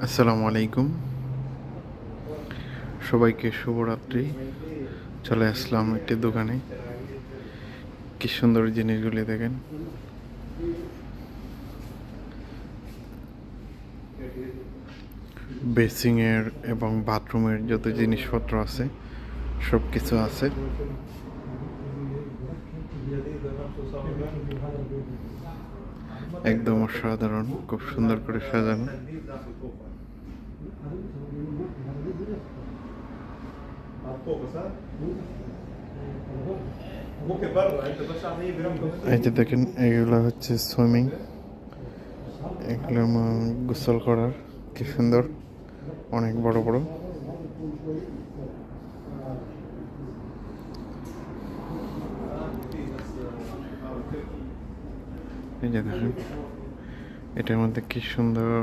আসসালামু আলাইকুম, সবাইকে শুভরাত্রি। চলে আসলাম একটি দোকানে। কি সুন্দর জিনিসগুলি দেখেন। বেসিংয়ের এবং বাথরুমের যত জিনিসপত্র আছে সব কিছু আছে। একদম অসাধারণ, খুব সুন্দর করে সাজানো। এই যে দেখেন, এগুলো হচ্ছে সুইমিং, এগুলো গোসল করার। কি সুন্দর, অনেক বড় বড়। এই যে দেখেন, এটার মধ্যে কি সুন্দর